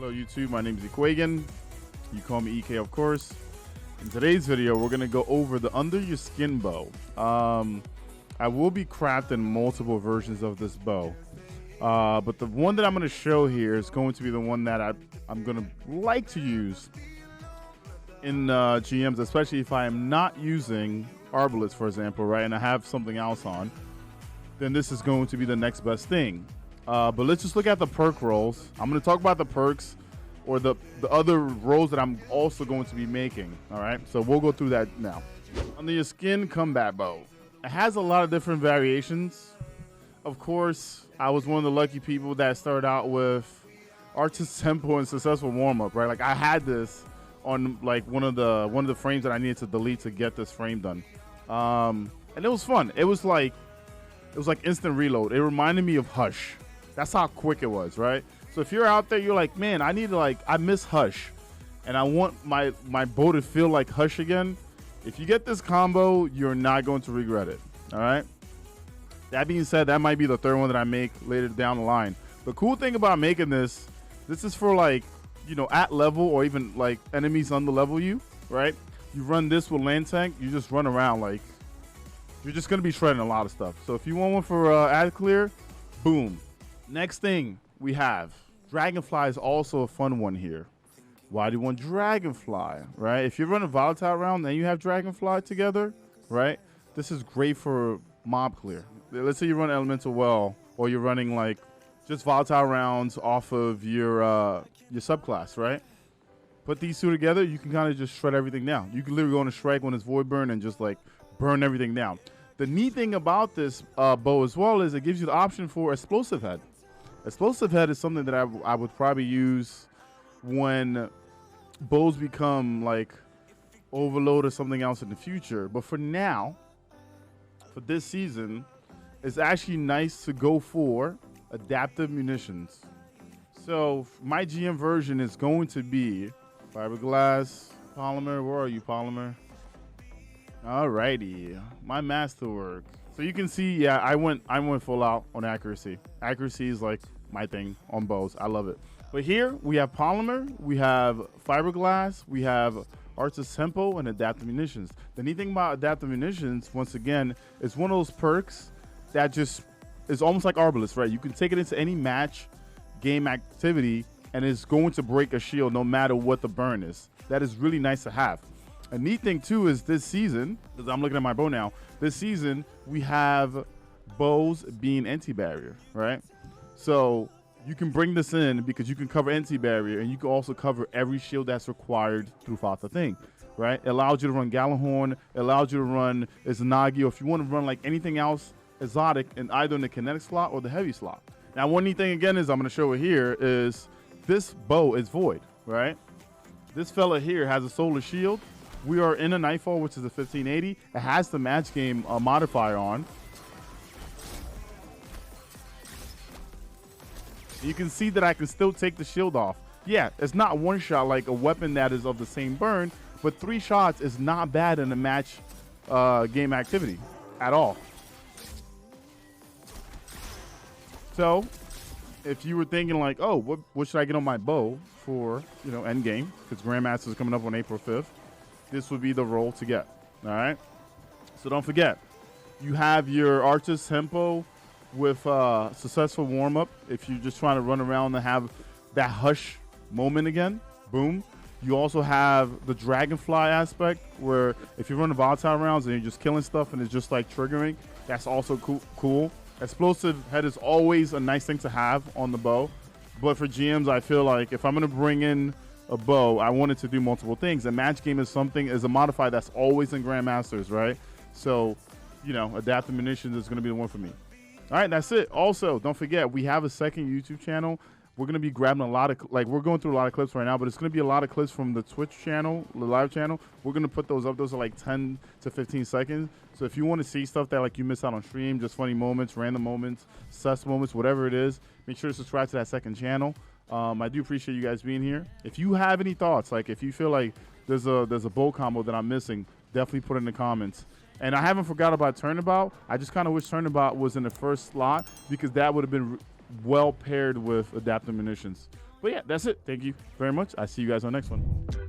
Hello YouTube, my name is Equagan. You call me EK of course. In today's video, we're gonna go over the under your skin bow. I will be crafting multiple versions of this bow. But the one that I'm gonna show here is going to be the one that I'm gonna like to use in GMs, especially if I am not using Arbalest, for example, right? And I have something else on, then this is going to be the next best thing. But let's just look at the perk rolls. I'm going to talk about the perks or the other rolls that I'm also going to be making. All right, so we'll go through that now. Under your skin combat bow. It has a lot of different variations. Of course, I was one of the lucky people that started out with Artist Tempo and Successful Warm-Up, right? Like I had this on like one of the frames that I needed to delete to get this frame done. And it was fun. It was like instant reload. It reminded me of Hush. That's how quick it was, right? So if you're out there, you're like, man, I miss Hush, and I want my bow to feel like Hush again. If you get this combo, you're not going to regret it. All right. That being said, that might be the third one that I make later down the line. The cool thing about making this is for like, you know, at level or even like enemies under level you, right? You run this with land tank, you just run around like you're just gonna be shredding a lot of stuff. So if you want one for ad clear, boom. Next thing we have Dragonfly is also a fun one here. Why do you want Dragonfly, right? If you're running volatile round and you have Dragonfly together, right? This is great for mob clear. Let's say you run Elemental Well, or you're running like just volatile rounds off of your subclass, right? Put these two together, you can kind of just shred everything down. You can literally go on a strike when it's Void Burn and just like burn everything down. The neat thing about this bow as well is it gives you the option for Explosive Head. Explosive Head is something that I would probably use when bows become like Overload or something else in the future. But for now, for this season, it's actually nice to go for Adaptive Munitions. So my GM version is going to be Fiberglass, Polymer. Where are you, Polymer? Alrighty, my masterwork. So you can see, yeah, I went full out on accuracy. Accuracy is like my thing on bows. I love it. But here we have Polymer, we have Fiberglass, we have Artist Tempo, and Adaptive Munitions. The neat thing about Adaptive Munitions, once again, is one of those perks that just is almost like Arbalest, right? You can take it into any match, game activity, and it's going to break a shield no matter what the burn is. That is really nice to have. A neat thing too is this season, because I'm looking at my bow now, this season we have bows being anti-barrier, right? So you can bring this in because you can cover anti-barrier and you can also cover every shield that's required through Fatha Thing, right? It allows you to run Gjallarhorn, it allows you to run Izanagi, or if you want to run like anything else exotic in either in the kinetic slot or the heavy slot. Now one neat thing again is I'm going to show it here is this bow is void, right? This fella here has a solar shield. We are in a Nightfall, which is a 1580. It has the match game modifier on. You can see that I can still take the shield off. Yeah, it's not one shot like a weapon that is of the same burn, but 3 shots is not bad in a match game activity at all. So if you were thinking like, oh, what should I get on my bow for, you know, end game, because Grandmasters is coming up on April 5th, this would be the roll to get. All right. So don't forget, you have your Artist Tempo with Successful Warm-Up. If you're just trying to run around and have that Hush moment again, boom. You also have the Dragonfly aspect where if you're running volatile rounds and you're just killing stuff and it's just like triggering, that's also cool. Explosive Head is always a nice thing to have on the bow. But for GMs, I feel like if I'm going to bring in a bow, I want it to do multiple things. A match game is a modifier that's always in Grandmasters, right? So, you know, Adaptive Munitions is going to be the one for me. All right, that's it. Also, don't forget, we have a second YouTube channel. We're going to be grabbing a lot of, we're going through a lot of clips right now, but it's going to be a lot of clips from the Twitch channel, the live channel. We're going to put those up. Those are like 10 to 15 seconds. So if you want to see stuff that like you miss out on stream, just funny moments, random moments, sus moments, whatever it is, make sure to subscribe to that second channel. I do appreciate you guys being here. If you have any thoughts, like if you feel like there's a bow combo that I'm missing, definitely put it in the comments. And I haven't forgot about Turnabout. I just kind of wish Turnabout was in the first slot because that would have been well paired with Adaptive Munitions. But yeah, that's it. Thank you very much. I see you guys on the next one.